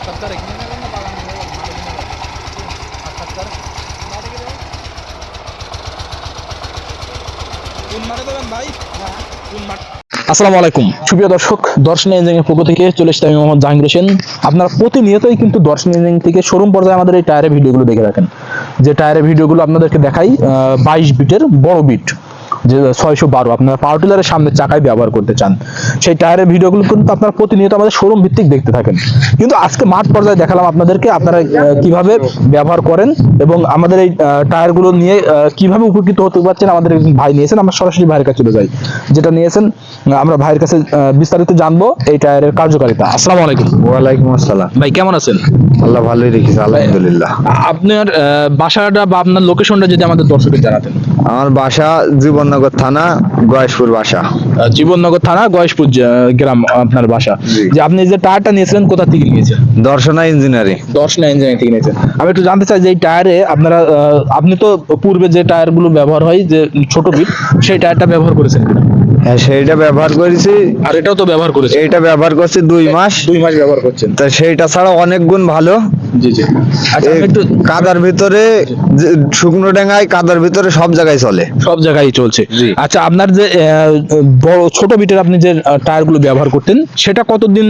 সাক্ষাৎকার এখানে নেবেন না বাগানে নেবেন, মাঠে নেবেন? সাক্ষাৎকার কোন মাঠে দেবেন ভাই? কোন মাঠ? আসসালামু আলাইকুম সুপ্রিয় দর্শক, দর্শন ইঞ্জিনিয়ারিং পক্ষ থেকে চলে এসেছি আমি মোহাম্মদ জাহাঙ্গীর হোসেন। আপনারা প্রতিনিয়তই কিন্তু দর্শন ইঞ্জিনিয়ারিং থেকে শোরুম পর্যায়ে আমাদের এই টায়ারের ভিডিওগুলো দেখে রাখেন। যে টায়ারের ভিডিওগুলো আপনাদেরকে দেখাই 22 বিটের বড় বিট, যে 612 আপনারা পাওয়ার টিলারের সামনে চাকায় ব্যবহার করতে চান, সেই টায়ারের ভিডিওগুলো কিন্তু আপনারা প্রতিনিয়ত আমাদের শোরুম ভিত্তিক দেখতে থাকেন। কিন্তু আজকে মাঠ পর্যায়ে দেখালাম আপনাদেরকে আপনারা কিভাবে ব্যবহার করেন এবং আমাদের এই টায়ারগুলো নিয়ে কিভাবে উপকৃত হতে পারছেন। আমাদের একজন ভাই নিয়েছেন, আমরা সরাসরি ভাইয়ের কাছে চলে যাই। যেটা নিয়েছেন আমরা ভাইয়ের কাছে বিস্তারিত জানবো এই টায়ারের কার্যকারিতা। আসসালামু আলাইকুম। ওয়ালাইকুম আসসালাম। ভাই কেমন আছেন? আল্লাহ ভালোই রেখেছে, আলহামদুলিল্লাহ। আপনার বাসাটা বা আপনার লোকেশনটা যদি আমাদের দর্শকদের জানাতেন। আমার বাসা জীবননগর থানা, গয়েশপুর বাসা। জীবননগর থানা, গয়েশপুর গ্রাম আপনার বাসা। যে আপনি যে টায়ারটা নিয়েছিলেন কোথা থেকে নিয়েছেন? দর্শনা ইঞ্জিনিয়ারিং। দর্শনা ইঞ্জিনিয়ারিং থেকে নিয়েছেন। আমি একটু জানতে চাই যে এই টায়ারে আপনারা আপনি তো পূর্বে যে টায়ারগুলো ব্যবহার হয় যে ছোট বিট, সেই টায়ারটা ব্যবহার করেছেন কিনা? হ্যাঁ, সেইটা ব্যবহার করেছি। আর এটাও তো ব্যবহার করেছেন? এইটা ব্যবহার করছি 2 মাস। 2 মাস ব্যবহার করছেন। তা সেইটা ছাড়া অনেক গুণ ভালো। জি জি। আচ্ছা আমি একটু কাদার ভিতরে, শুকনো ডাঙায় কাদার ভিতরে সব জায়গায় চলে, সব জায়গায় চলছে। আচ্ছা আপনার যে বড় ছোট বিটের আপনি যে টায়ারগুলো ব্যবহার করতেন, সেটা কতদিন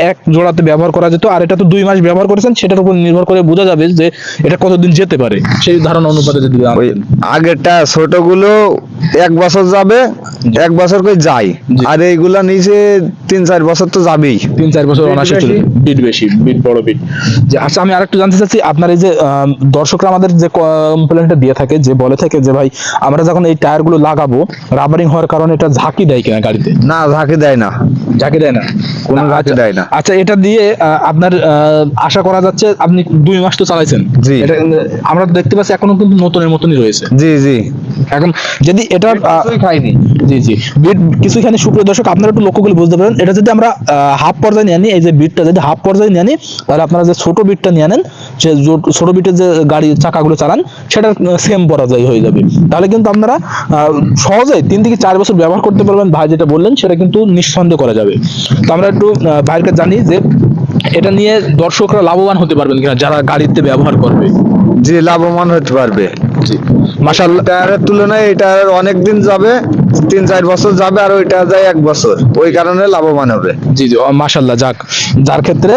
এক জোড়াতে ব্যবহার করা যেত? আর এটা তো 2 মাস ব্যবহার করেছেন, সেটার উপর নির্ভর করে বোঝা যাবে যে এটা কতদিন যেতে পারে, সেই ধারণা অনুপাতে যদি আগেরটা ছোটগুলো 1 বছর যাবে, 1 বছর করে যায়। আর এইগুলা নিচে 3-4 বছর তো যাবেই। 3-4 বছর অনায়াসে চলে। বিট বেশি, বিট বড় বিট। যে আচ্ছা আমি আরেকটু জানতে চাচ্ছি, আপনার এই যে দর্শকরা আমাদের যে কমপ্লেন্টটা দিয়ে থাকে, যে বলে থাকে যে ভাই আমরা যখন এই টায়ারগুলো লাগাবো রাবারিং হওয়ার কারণে এটা ঝাঁকি দেয় কিনা গাড়িতে? না, ঝাঁকি দেয় না, ঝাঁকি দেয় না, কোনো ঝাঁকি দেয় না। আচ্ছা এটা দিয়ে আপনার আশা করা যাচ্ছে আপনি 2 মাস তো চালাইছেন। জি। এটা আমরা দেখতে পাচ্ছি এখনো কিন্তু নতুনের মতনই রয়েছে। জি জি। এখন যদি এটা খাইনি। জি জি, বিট কিছুখানি সুপ্রিয় দর্শক আপনারা একটু লক্ষ্য করে বুঝতে পারেন, এটা যদি আমরা হাফ পর্যায়ে নিয়ে নিই, এই যে বিটটা যদি হাফ পর্যায়ে নিয়ে নিই, তাহলে আপনারা যে ছোট বিটটা নিয়ে নেন, সে ছোট বিটের যে গাড়ির চাকাগুলো চালান সেটা সেম পর্যায়ে হয়ে যাবে। তাহলে কিন্তু আপনারা সহজেই 3 থেকে 4 বছর ব্যবহার করতে পারবেন। ভাই যেটা বললেন সেটা কিন্তু নিঃসন্দেহ করা যাবে। তো আমরা একটু ভাইয়ের কাছে জানি যে এটা নিয়ে দর্শকরা লাভবান হতে পারবেন কিনা যারা গাড়িতে ব্যবহার করবে। জি, লাভবান হতে পারবে। জি মাশাআল্লাহ। টায়ারের তুলনায় এটা অনেক দিন যাবে, 3-4 বছর যাবে, আর ওইটা যায় 1 বছর, ওই কারণে লাভবান হবে। জি জি মাশাআল্লাহ। যাক, যার ক্ষেত্রে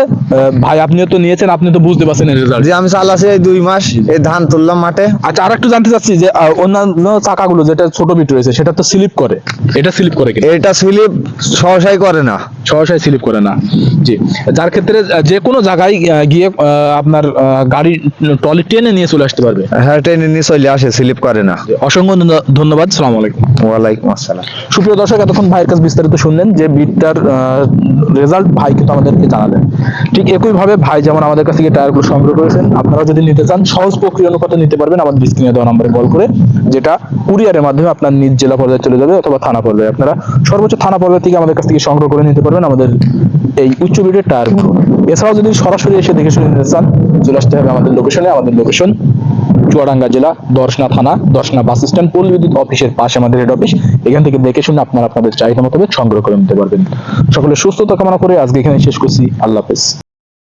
ভাই আপনিও তো নিয়েছেন, আপনি তো বুঝতে পারছেন এর রেজাল্ট। জি, আমি চালাছি এই 2 মাস, এই ধান তুললাম মাঠে। আচ্ছা আর একটু জানতে চাচ্ছি যে অন্যান্য চাকাগুলো যেটা ছোট বিট রয়েছে সেটা তো স্লিপ করে, এটা স্লিপ করে কিনা? এটা স্লিপ সহসাই করে না, সহসাই স্লিপ করে না। জি, যার ক্ষেত্রে যে কোনো জায়গায় গিয়ে আপনার গাড়ি ট্রলি টেনে নিয়ে চলে আসতে পারবে। হ্যাঁ, টেনে নিয়ে চলে আসে, স্লিপ করে না। অসংখ্য ধন্যবাদ। আসসালামু আলাইকুম। ওয়ালাইকুম আসসালাম। সুপ্রিয় দর্শক, এতক্ষণ ভাইয়ের কাছে বিস্তারিত শুনলেন যে বিটটার রেজাল্ট ভাই কিন্তু আমাদেরকে জানালেন। ঠিক একইভাবে ভাই যেমন আমাদের কাছ থেকে টায়ারগুলো সংগ্রহ করেছেন, আপনারা যদি নিতে চান সহজ প্রক্রিয়া অনুপাতে নিতে পারবেন আমাদের স্ক্রিনে দেওয়া নম্বরে কল করে, যেটা কুরিয়ারের মাধ্যমে আপনার নিজ জেলা পর্যায়ে চলে যাবে অথবা থানা পর্যায়ে। আপনারা সর্বোচ্চ থানা পর্যায়ে থেকে আমাদের কাছ থেকে সংগ্রহ করে নিতে পারবেন আমাদের এই উচ্চ বিটের টায়ারগুলো। এছাড়াও যদি সরাসরি এসে দেখে শুনে নিতে চান, চলে আসতে হবে আমাদের লোকেশনে। আমাদের লোকেশন চুয়াডাঙ্গা জেলা, দর্শনা থানা, দর্শনা বাস স্ট্যান্ড, পল্লী বিদ্যুৎ অফিসের পাশে আমাদের হেড অফিস। এখান থেকে দেখে শুনে আপনারা আপনাদের চাহিদা মোতাবেক সংগ্রহ করে নিতে পারবেন। সকলে সুস্থতা কামনা করে আজকে এখানে শেষ করছি। আল্লাহ হাফেজ।